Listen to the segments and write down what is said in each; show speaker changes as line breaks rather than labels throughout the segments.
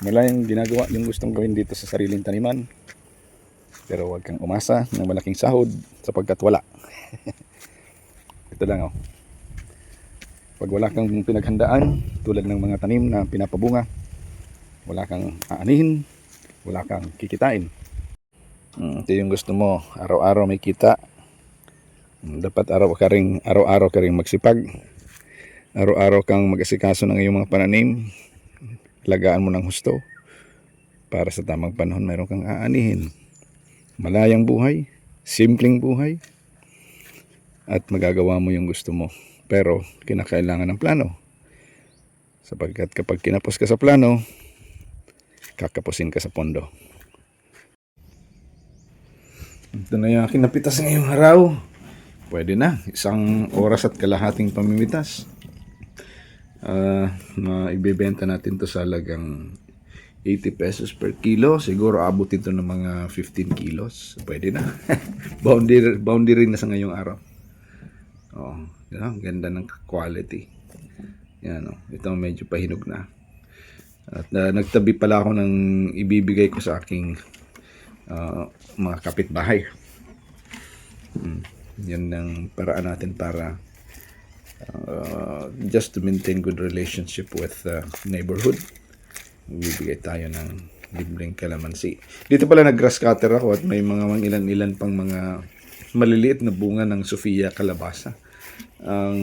Malayang ginagawa yung gustong gawin dito sa sariling taniman. Pero huwag kang umasa ng malaking sahod sapagkat wala. Ito lang oh. Pag wala kang pinaghandaan tulad ng mga tanim na pinapabunga, wala kang aanihin, wala kang kikitain. Ito yung gusto mo, araw-araw may kita. Dapat araw-araw ka ring magsipag. Araw-araw kang mag-asikaso ng iyong mga pananim. Lagaan mo ng husto para sa tamang panahon mayroon kang aanihin. Malayang buhay, simpleng buhay, at magagawa mo yung gusto mo. Pero kinakailangan ng plano, sapagkat kapag kinapos ka sa plano, kakapusin ka sa pondo. Ito na yung aking napitas ngayong araw. Pwede na, 1 oras at kalahating pamimitas. Ibebenta natin to sa halagang 80 pesos per kilo. Siguro abot ito ng mga 15 kilos. Pwede na. boundary na sa ngayong araw. Oh, yan, ganda ng quality. Yan, oh, ito medyo pahinog na. At nagtabi pala ako ng ibibigay ko sa aking mga kapitbahay. Yan ang paraan natin para just to maintain good relationship with neighborhood. Bibigay tayo ng libreng kalamansi. Dito pala nag-grass cutter ako at may mga ilan-ilan pang mga maliliit na bunga ng Sofia kalabasa ang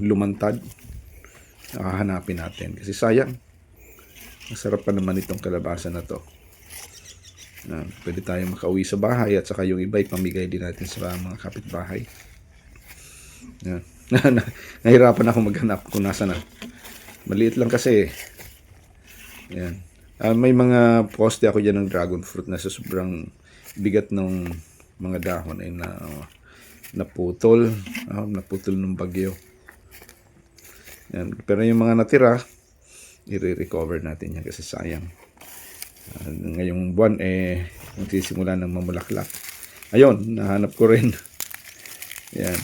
lumantad. Hahanapin natin kasi sayang. Masarap pa naman itong kalabasa na to. Pwede tayong makauwi sa bahay at saka yung iba pamigay din natin sa mga kapitbahay. Yan. Nahirapan ako maghanap kung nasa na. Maliit lang kasi. Yan. May mga poste ako dyan ng dragon fruit na sa sobrang bigat ng mga dahon ay naputol. Naputol ng bagyo. Yan. Pero yung mga natira, i-recover natin yan kasi sayang. Ngayong buwan magsisimula ng mamulaklak. Ayun, nahanap ko rin. Yan.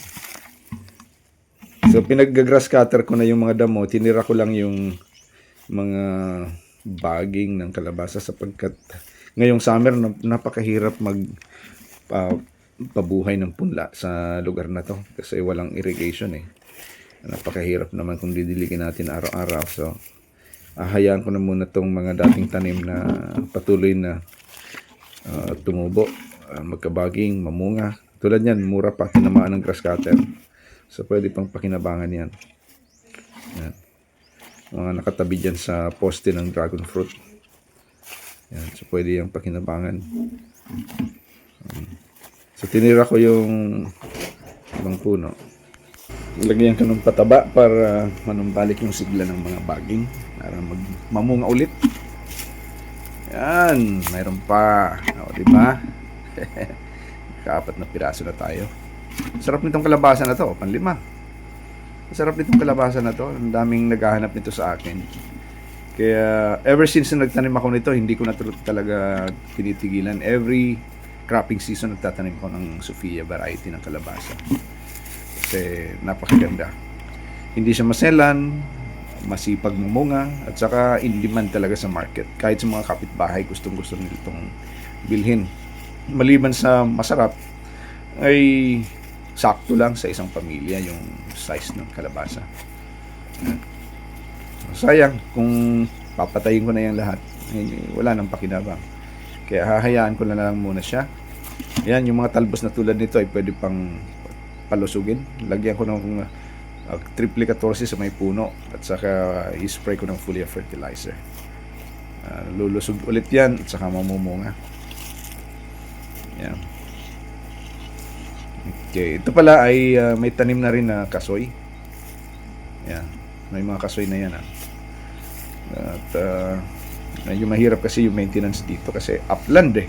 So pinag-grass cutter ko na yung mga damo, tinira ko lang yung mga baging ng kalabasa sapagkat ngayong summer napakahirap pabuhay ng punla sa lugar na to kasi walang irrigation Napakahirap naman kung didiligin natin araw-araw. So hayaan ko na muna tong mga dating tanim na patuloy na tumubo, magkabaging, mamunga. Tulad yan, mura pa, tinamaan ng grass cutter. So, pwede pang pakinabangan yan. Yan. Mga nakatabi dyan sa poste ng dragon fruit. Yan. So, pwede yung pakinabangan. So, tinira ko yung ibang puno. Lagyan ko ng pataba para manumbalik yung sigla ng mga baging. Para mamunga ulit. Yan. Mayroon pa. O, diba? Kaapat na piraso na tayo. Sarap nitong kalabasa na to, panlima. Sarap nitong kalabasa na to. Ang daming naghahanap nito sa akin. Kaya ever since na nagtanim ako nito, hindi ko na talaga tinitigilan. Every cropping season nagtatanim ko ng Sofia variety ng kalabasa. Kasi napakaganda. Hindi siya maselan, masipag mamunga, at saka in demand talaga sa market. Kahit sa mga kapitbahay, gustong-gusto nila itong bilhin. Maliban sa masarap, ay sakto lang sa isang pamilya yung size ng kalabasa. Sayang kung papatayin ko na yung lahat, wala nang pakinabang. Kaya hahayaan ko na lang muna siya. Yan, yung mga talbos na tulad nito ay pwede pang palusugin. Lagyan ko ng triple 14 sa may puno at saka i-spray ko ng foliar fertilizer. Lulusog ulit yan at saka mamumunga. Yan. Okay, ito pala ay may tanim na rin na kasoy. Yan, may mga kasoy na yan. At medyo mahirap kasi yung maintenance dito kasi upland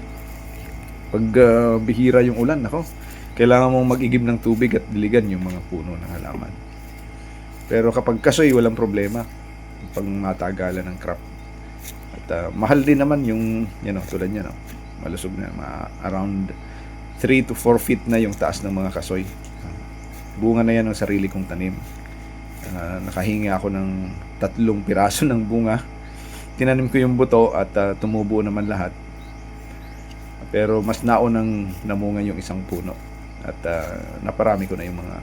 Pag bihira yung ulan, kailangan mong mag-igib ng tubig at diligan yung mga puno ng halaman. Pero kapag kasoy, walang problema pag matagalan ng crop. At mahal din naman yung tulad niya, malusog na, around 3 to 4 feet na yung taas ng mga kasoy. Bunga na yan ng sarili kong tanim. Nakahingi ako ng 3 piraso ng bunga tinanim ko yung buto at tumubo naman lahat. Pero mas naunang namunga yung isang puno at naparami ko na yung mga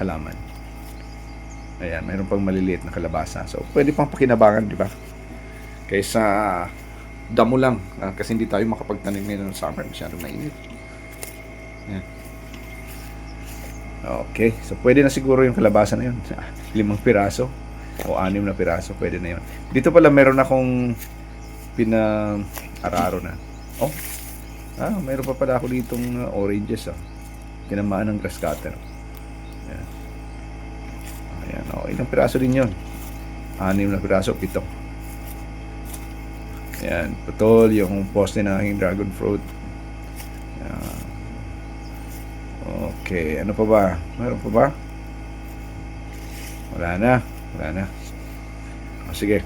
halaman. Ayan, mayroon pang maliliit na kalabasa. So, pwede pang pakinabangan, di ba? Kaysa damo lang. Kasi hindi tayo makapagtanim ngayon ng summer. Masyadong mainit. Ayan. Okay, so pwede na siguro yung kalabasa na yun. 5 piraso o 6 na piraso, pwede na yun. Dito pala meron akong pina-araro na. Oh, mayroon pa pala ako ditong oranges. Tinamaan ng grass cutter. Ayan. Ayan, ilang piraso din yun. 6 na piraso, 7. Ayan, putol yung poste ng aking dragon fruit. Ayan. Okay, ano pa ba? Meron pa ba? Wala na. Sige,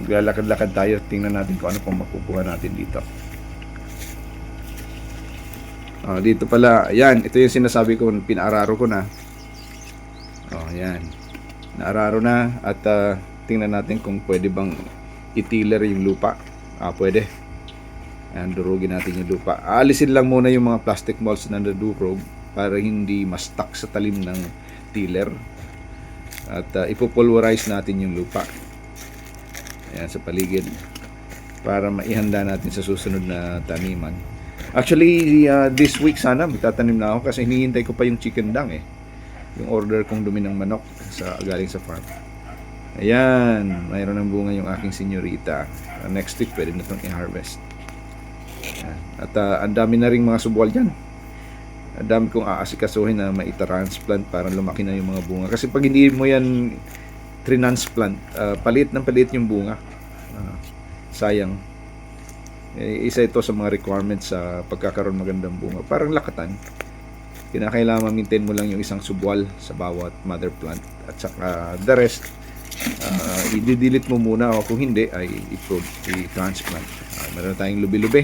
maglalakad-lakad tayo. Tingnan natin kung ano pang makukuha natin dito. Dito pala, ayan, ito yung sinasabi ko, pinaararo ko na. Ayan, naararo na at tingnan natin kung pwede bang i-tiller yung lupa. Pwede. Ayan, durugin natin yung lupa. Aalisin lang muna yung mga plastic molds na nadurog para hindi ma-stuck sa talim ng tiller. At ipopulverize natin yung lupa. Ayan, sa paligid para maihanda natin sa susunod na taniman. Actually, this week sana magtatanim na ako kasi hinihintay ko pa yung chicken dung yung order kong dumi ng manok galing sa farm. Ayan, mayroon ng bunga yung aking senyorita. Next week pwede na itong i-harvest. Ayan. At ang dami na ring mga subwal dyan. Ang dami kong aasikasuhin na maita-transplant para lumaki na yung mga bunga. Kasi pag hindi mo yan transplant, palit yung bunga. Sayang. Isa ito sa mga requirements sa pagkakaroon magandang bunga. Parang lakatan. Kinakailangan ma-maintain mo lang yung isang subwal sa bawat mother plant. At saka the rest, i-delete mo muna o kung hindi ay i-transplant. Meron tayong lubi-lubi.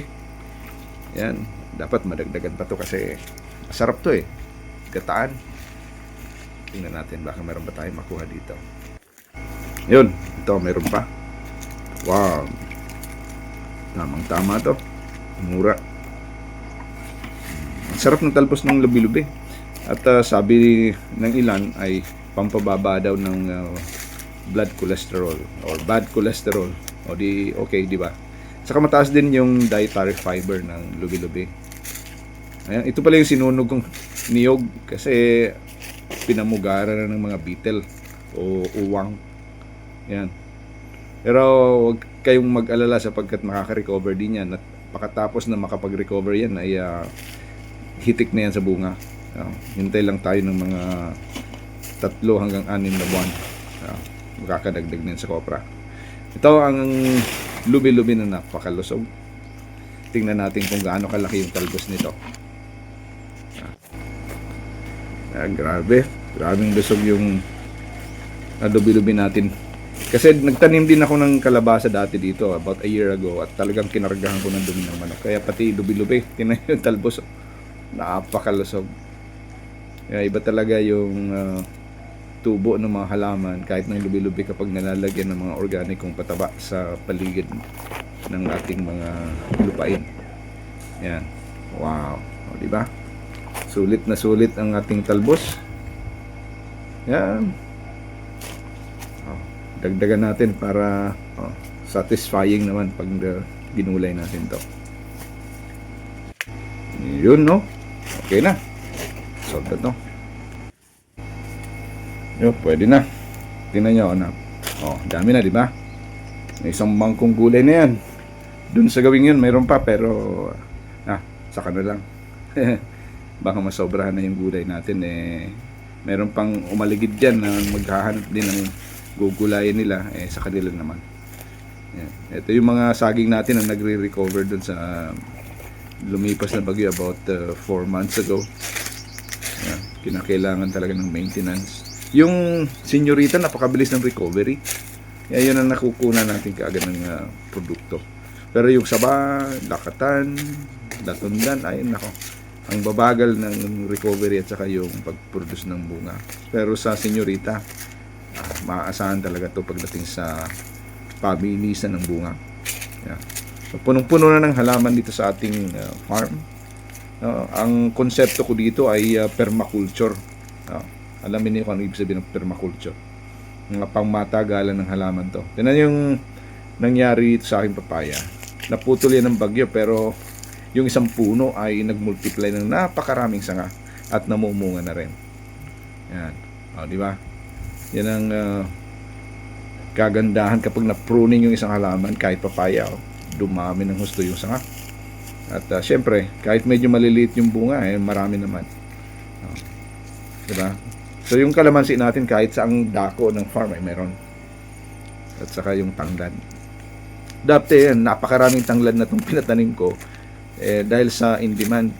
Yan. Dapat madagdagan pa to kasi masarap to gataan. Tingnan natin baka meron pa tayong makuha dito. Yun. Ito meron pa. Wow. Tamang-tama to. Mura. Ang sarap ng talbos ng lubi-lubi. At sabi ng ilan ay pampababa daw ng blood cholesterol or bad cholesterol. O di okay, di ba? Saka mataas din yung dietary fiber ng lubi-lubi. Ayan, ito pala yung sinunog kong niyog kasi pinamugara na ng mga beetle o uwang. Yan. Pero huwag kayong mag-alala sapagkat makaka-recover din yan at pagkatapos na makapag-recover yan ay hitik na yan sa bunga. Hintay lang tayo ng mga 3 hanggang 6 na buwan. Makakadagdag na yan sa kopra. Ito ang lubi-lubi na napakalusog. Tingnan natin kung gaano kalaki yung talbos nito. Grabing lusog yung lubi-lubi natin. Kasi nagtanim din ako ng kalabasa dati dito about a year ago at talagang kinargahan ko ng dumi ng manok. Kaya pati lubi-lubi, tingnan yung talbos, napakalusog. Kaya iba talaga yung tubo ng mga halaman kahit ng lubi-lubi kapag nalalagyan ng mga organikong pataba sa paligid ng ating mga lupain. Yan. Wow. O, diba? Sulit na sulit ang ating talbos. Yan. Dagdagan natin para satisfying naman pag ginulay natin to. Yun, no? Okay na. Solve na to. Yun, pwede na. Tingnan nyo, anak. Dami na, di ba? May isang bangkong gulay na yan. Dun sa gawing yun, mayroon pa, pero saka na lang. Baka masobrahan na yung gulay natin. Meron pang umaligid dyan na maghahanap din ng gugulayan nila sa kanila naman. Yan. Ito yung mga saging natin na nagre-recover dun sa lumipas na bagyo about 4 months ago. Yan. Kinakailangan talaga ng maintenance. Yung senyorita napakabilis ng recovery. Yan, yun ang nakukunan natin kaagad ng produkto. Pero yung saba, lakatan, latundan, ayun nako. Ang babagal ng recovery at saka yung pag-produce ng bunga. Pero sa senyorita, maaasahan talaga to pagdating sa pabilisan ng bunga. Yan. So, punong-puno na ng halaman dito sa ating farm. Ang konsepto ko dito ay permaculture. Alamin niyo kung ano ibig sabihin ng permaculture. Mga pangmatagalan ng halaman to. Tingnan yung nangyari ito sa aking papaya. Naputol yan ng bagyo pero yung isang puno ay nagmultiply ng napakaraming sanga at namumunga na rin. Yan. Di ba? Yan ang kagandahan kapag na-pruning yung isang halaman kahit papaya. Dumami ng husto yung sanga. At syempre, kahit medyo maliliit yung bunga, marami naman. Diba? So yung kalamansi natin kahit sa ang dako ng farm ay meron. At saka yung tanglad. Dati napakaraming tanglad na itong pinatanim ko dahil sa in demand.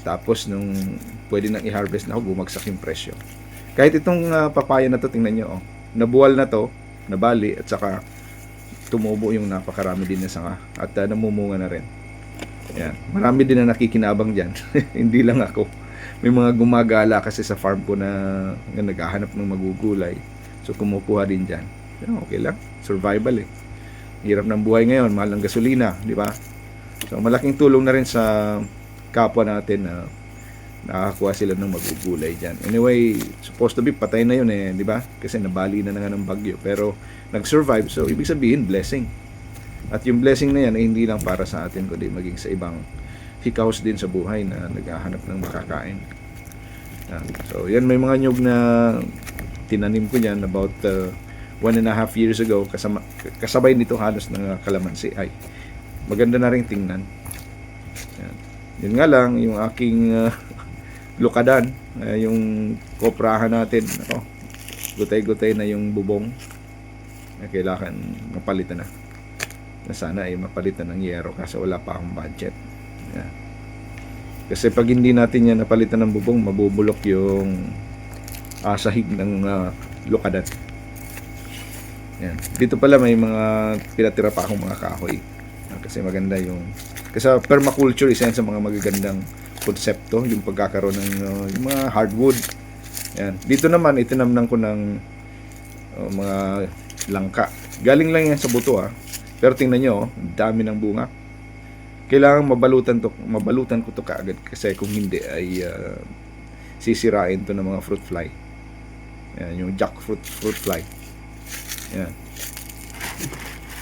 Tapos nung pwede nang i-harvest na ako, bumagsak yung presyo. Kahit itong papaya na to, tingnan nyo, nabuwal na to, nabali, at saka tumubo yung napakarami din na sanga at namumunga na rin. Yan. Marami din na nakikinabang dyan. Hindi lang ako. May mga gumagala kasi sa farm ko na naghahanap ng magugulay. So kumukuha din dyan. Pero okay lang. Survival Hirap ng buhay ngayon. Mahal ng gasolina. Di ba? So malaking tulong na rin sa kapwa natin na nakakuha sila ng magugulay dyan. Anyway, supposed to be patay na yun di ba? Kasi nabali na nga ng bagyo. Pero nag-survive. So ibig sabihin, blessing. At yung blessing na yan ay hindi lang para sa atin kundi maging sa ibang hikaos din sa buhay na naghahanap ng makakain. So yan, may mga nyug na tinanim ko yan about 1.5 years ago. Kasabay nito halos ng kalamansi. Ay, maganda na rin tingnan. Yun nga lang, yung aking lukadan, yung koprahan natin, gutay-gutay na yung bubong. Kailangan mapalitan na. Sana ay mapalitan ng yero kasi wala pa akong budget. Yan. Kasi pag hindi natin yan napalitan ng bubong, mabubulok yung sahig ng lukadan. Yan. Dito pala may mga pinatira pa akong mga kahoy. Kasi maganda yung... Kasi permaculture, isa yan sa mga magagandang konsepto, yung pagkakaroon ng yung mga hardwood. Yan. Dito naman, itinamnan ko ng mga langka. Galing lang yan sa buto Pero tingnan nyo, dami ng bunga. Kailangan mabalutan ko to kaagad kasi kung hindi ay sisirain to ng mga fruit fly. Yan, yung jackfruit fruit fly. Yan.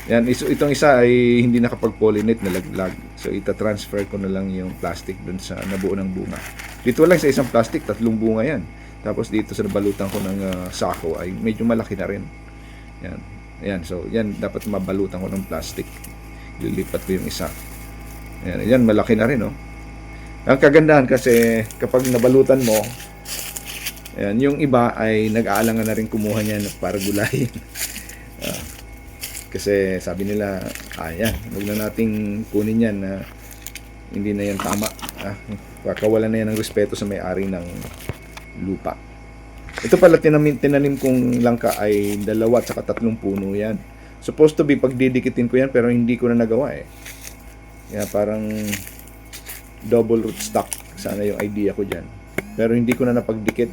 Yan, itong isa ay hindi nakapag-pollinate, nalaglag. So ita-transfer ko na lang yung plastic dun sa nabuo ng bunga. Dito lang sa isang plastic, 3 bunga yan. Tapos dito sa nabalutan ko ng sako ay medyo malaki na rin. Yan. Ayan, so yan dapat mabalutan ko ng plastic. Lilipat ko yung isa. Ayan, malaki na rin Ang kagandahan kasi kapag nabalutan mo, ayan, yung iba ay nag-aalangan na rin kumuha niyan para gulayin. Kasi sabi nila, ayan, huwag na nating kunin yan na hindi na yan tama. Kakawalan na yan ng respeto sa may-ari ng lupa. Ito pala tinanim kong langka ay 2 at saka 3 puno yan. Supposed to be pagdidikitin ko yan pero hindi ko na nagawa Kaya parang double root stock sana yung idea ko dyan. Pero hindi ko na napagdikit.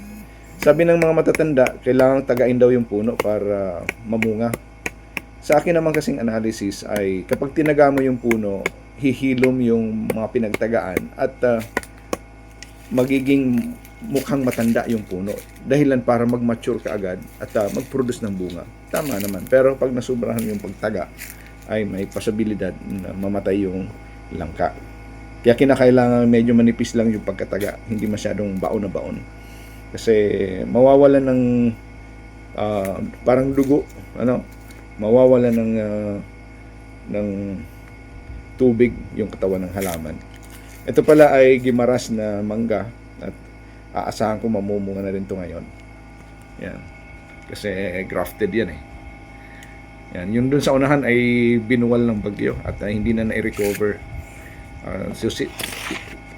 Sabi ng mga matatanda, kailangang tagain daw yung puno para mamunga. Sa akin naman kasing analysis ay kapag tinaga mo yung puno, hihilom yung mga pinagtagaan at magiging mukhang matanda yung puno. Dahilan para mag-mature kaagad at mag-produce ng bunga. Tama naman. Pero pag nasubrahan yung pagtaga, ay may posibilidad na mamatay yung langka. Kaya kinakailangan medyo manipis lang yung pagkataga. Hindi masyadong baon na baon. Kasi mawawalan ng parang dugo. Mawawalan ng tubig yung katawan ng halaman. Ito pala ay gimaras na mangga at aasahan ko mamumunga na rin to ngayon. Yan. Kasi grafted yan Yan. Yung dun sa unahan ay binuwal ng bagyo at hindi na na-recover. So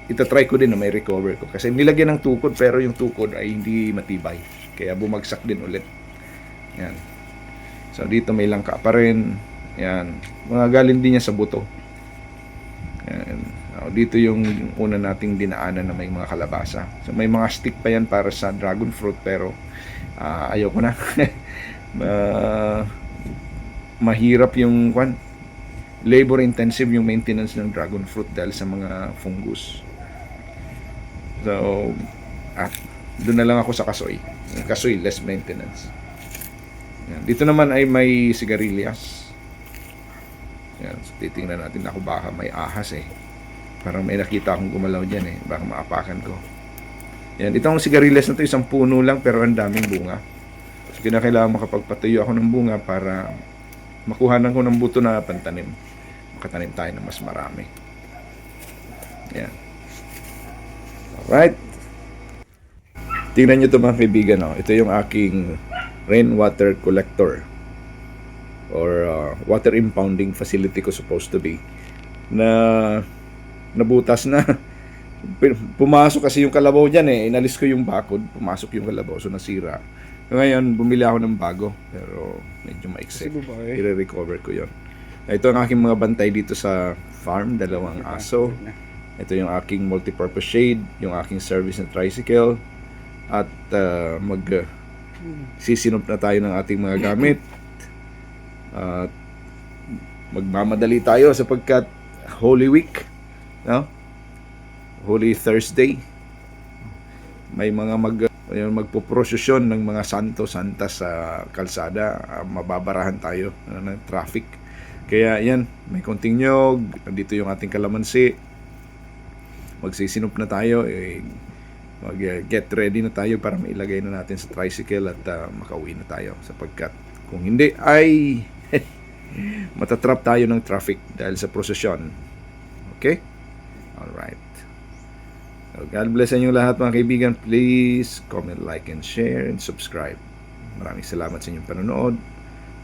itatry ko din na may recover ko. Kasi nilagyan ng tukod pero yung tukod ay hindi matibay. Kaya bumagsak din ulit. Yan. So dito may langka pa rin. Yan. Mga galing din niya sa buto. Yan. Dito yung una nating dinaanan na may mga kalabasa. So may mga stick pa yan para sa dragon fruit pero ayoko na. mahirap yung labor intensive yung maintenance ng dragon fruit dahil sa mga fungus. So, doon na lang ako sa kasoy. Yung kasoy, less maintenance. Yan. Dito naman ay may sigarilyas. Yan. So, titingnan natin ako, baka may ahas eh. Parang may nakita akong gumalaw dyan eh. Baka maapakan ko. Yan. Itong sigarilyas na to, isang puno lang pero ang daming bunga. So, kinakailangan makapagpatuyo ako ng bunga para makuhanan ko ng buto na pantanim. Makatanim tayo ng mas marami. Yan. Alright. Tingnan nyo ito mga kaibigan. Oh. Ito yung aking rainwater collector or water impounding facility ko supposed to be na nabutas na. Pumasok kasi yung kalabaw dyan eh. Inalis ko yung bakod. Pumasok yung kalabaw. So nasira. Ngayon, bumili ako ng bago. Pero medyo maiksi. I-recover ko yon. Ito ang aking mga bantay dito sa farm. 2 aso. Ito yung aking multipurpose shade. Yung aking service na tricycle. At sisinop na tayo ng ating mga gamit. At magmamadali tayo sapagkat Holy Week. No? Holy Thursday. May mga magpoprosesyon ng mga santo-santa sa kalsada. Mababarahan tayo ng traffic. Kaya yan, may konting nyog. Nandito yung ating kalamansi. Magsisinop na tayo. Mag-get ready na tayo para mailagay na natin sa tricycle at makauwi na tayo. Sapagkat kung hindi ay matatrap tayo ng traffic dahil sa prosesyon. Okay? Alright. So, God bless sa inyong lahat mga kaibigan. Please comment, like, and share, and subscribe. Maraming salamat sa inyong panonood.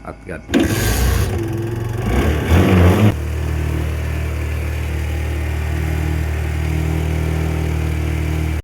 At God bless.